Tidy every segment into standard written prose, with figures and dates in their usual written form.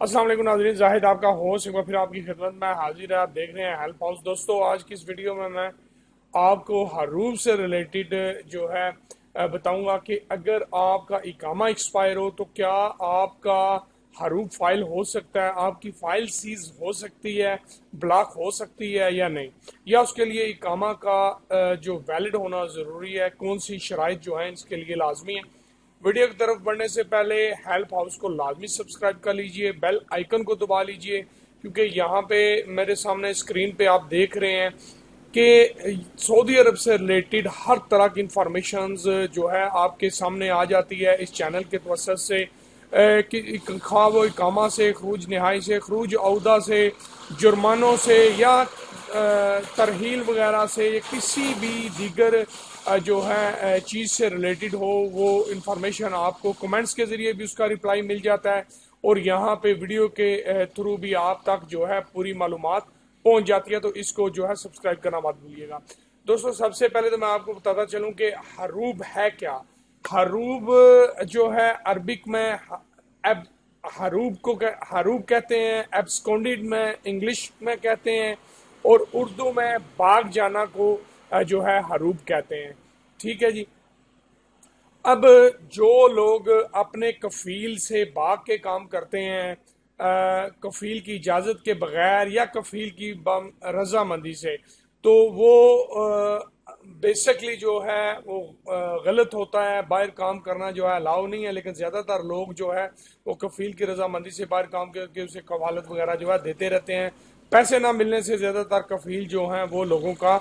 अस्सलाम वालेकुम नाज़रीन, जाहिद आपका होस्ट एक बार फिर आपकी खिदमत में हाजिर है। आप देख रहे हैं हेल्प हाउस। दोस्तों, आज की इस वीडियो में मैं आपको हरूफ से रिलेटेड जो है बताऊंगा कि अगर आपका इकामा एक्सपायर हो तो क्या आपका हरूफ फाइल हो सकता है, आपकी फाइल सीज हो सकती है, ब्लॉक हो सकती है या नहीं, या उसके लिए इकामा का जो वैलिड होना ज़रूरी है, कौन सी शराइत जो है इसके लिए लाजमी है। वीडियो की तरफ बढ़ने से पहले हेल्प हाउस को लाजमी सब्सक्राइब कर लीजिए, बेल आइकन को दबा लीजिए, क्योंकि यहाँ पे मेरे सामने स्क्रीन पे आप देख रहे हैं कि सऊदी अरब से रिलेटेड हर तरह की इंफॉर्मेशन जो है आपके सामने आ जाती है इस चैनल के तवसत से, कि खा वो इकामा से, खरूज नहाई से, खरूज अहदा से, जुर्मानों से, या तरहील वगैरह से, या किसी भी दीगर जो है चीज़ से रिलेटेड हो, वो इंफॉर्मेशन आपको कमेंट्स के ज़रिए भी उसका रिप्लाई मिल जाता है, और यहाँ पे वीडियो के थ्रू भी आप तक जो है पूरी मालूमात पहुँच जाती है। तो इसको जो है सब्सक्राइब करना मत भूलिएगा। दोस्तों, सबसे पहले तो मैं आपको बताता चलूँ कि हरूब है क्या। हरूब जो है अरबिक में एब हरूब कहते हैं, एब्सकॉन्डेड में इंग्लिश में कहते हैं, और उर्दू में भाग जाना को जो है हरूब कहते हैं। ठीक है जी। अब जो लोग अपने कफील से भाग के काम करते हैं, कफील की इजाज़त के बगैर या कफील की रजामंदी से, तो वो बेसिकली जो है वो गलत होता है। बाहर काम करना जो है अलाउ नहीं है, लेकिन ज़्यादातर लोग जो है वो कफील की रजामंदी से बाहर काम करके उसे कवालत वगैरह जो है देते रहते हैं। पैसे ना मिलने से ज़्यादातर कफील जो हैं वो लोगों का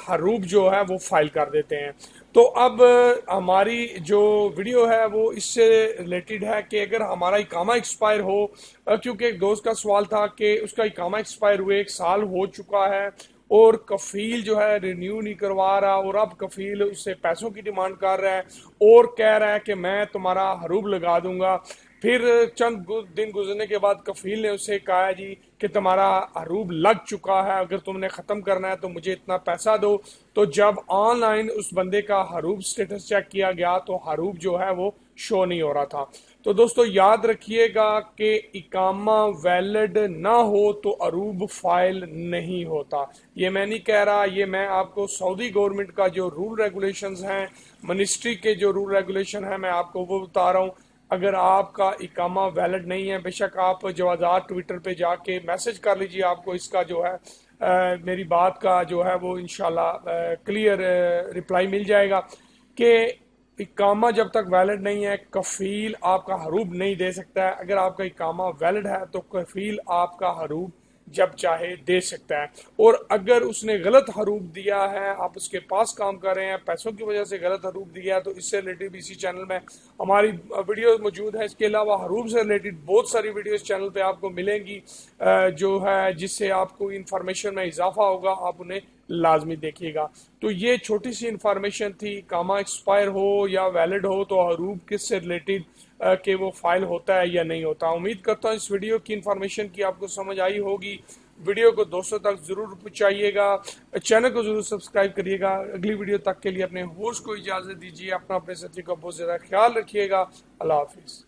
हरूब जो है वो फाइल कर देते हैं। तो अब हमारी जो वीडियो है वो इससे रिलेटेड है कि अगर हमारा इकामा एक्सपायर हो, क्योंकि एक दोस्त का सवाल था कि उसका इकामा एक्सपायर हुए 1 साल हो चुका है और कफील जो है रिन्यू नहीं करवा रहा, और अब कफील उससे पैसों की डिमांड कर रहा है और कह रहा है कि मैं तुम्हारा हरूब लगा दूंगा। फिर चंद दिन गुजरने के बाद कफील ने उससे कहा जी कि तुम्हारा हरूब लग चुका है, अगर तुमने ख़त्म करना है तो मुझे इतना पैसा दो। तो जब ऑनलाइन उस बंदे का हरूब स्टेटस चेक किया गया तो हरूब जो है वो शो नहीं हो रहा था। तो दोस्तों, याद रखिएगा कि इकामा वैलिड ना हो तो हरूब फाइल नहीं होता। ये मैं नहीं कह रहा, ये मैं आपको सऊदी गवर्नमेंट का जो रूल रेगुलेशंस हैं, मिनिस्ट्री के जो रूल रेगुलेशन हैं, मैं आपको वो बता रहा हूँ। अगर आपका इकामा वैलिड नहीं है, बेशक आप जवाजात ट्विटर पे जाके मैसेज कर लीजिए, आपको इसका जो है मेरी बात का जो है वो इंशाल्लाह क्लियर रिप्लाई मिल जाएगा कि इकामा जब तक वैलिड नहीं है कफील आपका हरूब नहीं दे सकता है। अगर आपका इकामा वैलिड है तो कफील आपका हरूब जब चाहे दे सकता है। और अगर उसने गलत हरूब दिया है, आप उसके पास काम कर रहे हैं, पैसों की वजह से गलत हरूब दिया है, तो इससे रिलेटेड इसी चैनल में हमारी वीडियो मौजूद है। इसके अलावा हरूब से रिलेटेड बहुत सारी वीडियो इस चैनल पे आपको मिलेंगी, जो है जिससे आपको इंफॉर्मेशन में इजाफा होगा, आप उन्हें लाजमी देखिएगा। तो ये छोटी सी इंफॉर्मेशन थी, कामा एक्सपायर हो या वैलिड हो तो हरूब किस से रिलेटेड कि वो फाइल होता है या नहीं होता। उम्मीद करता हूँ इस वीडियो की इंफॉर्मेशन की आपको समझ आई होगी। वीडियो को दोस्तों तक जरूर पहुंचाइएगा, चैनल को जरूर सब्सक्राइब करिएगा। अगली वीडियो तक के लिए अपने होस्ट को इजाजत दीजिए। अपने साथी का बहुत ज्यादा ख्याल रखिएगा। अल्लाह हाफिज।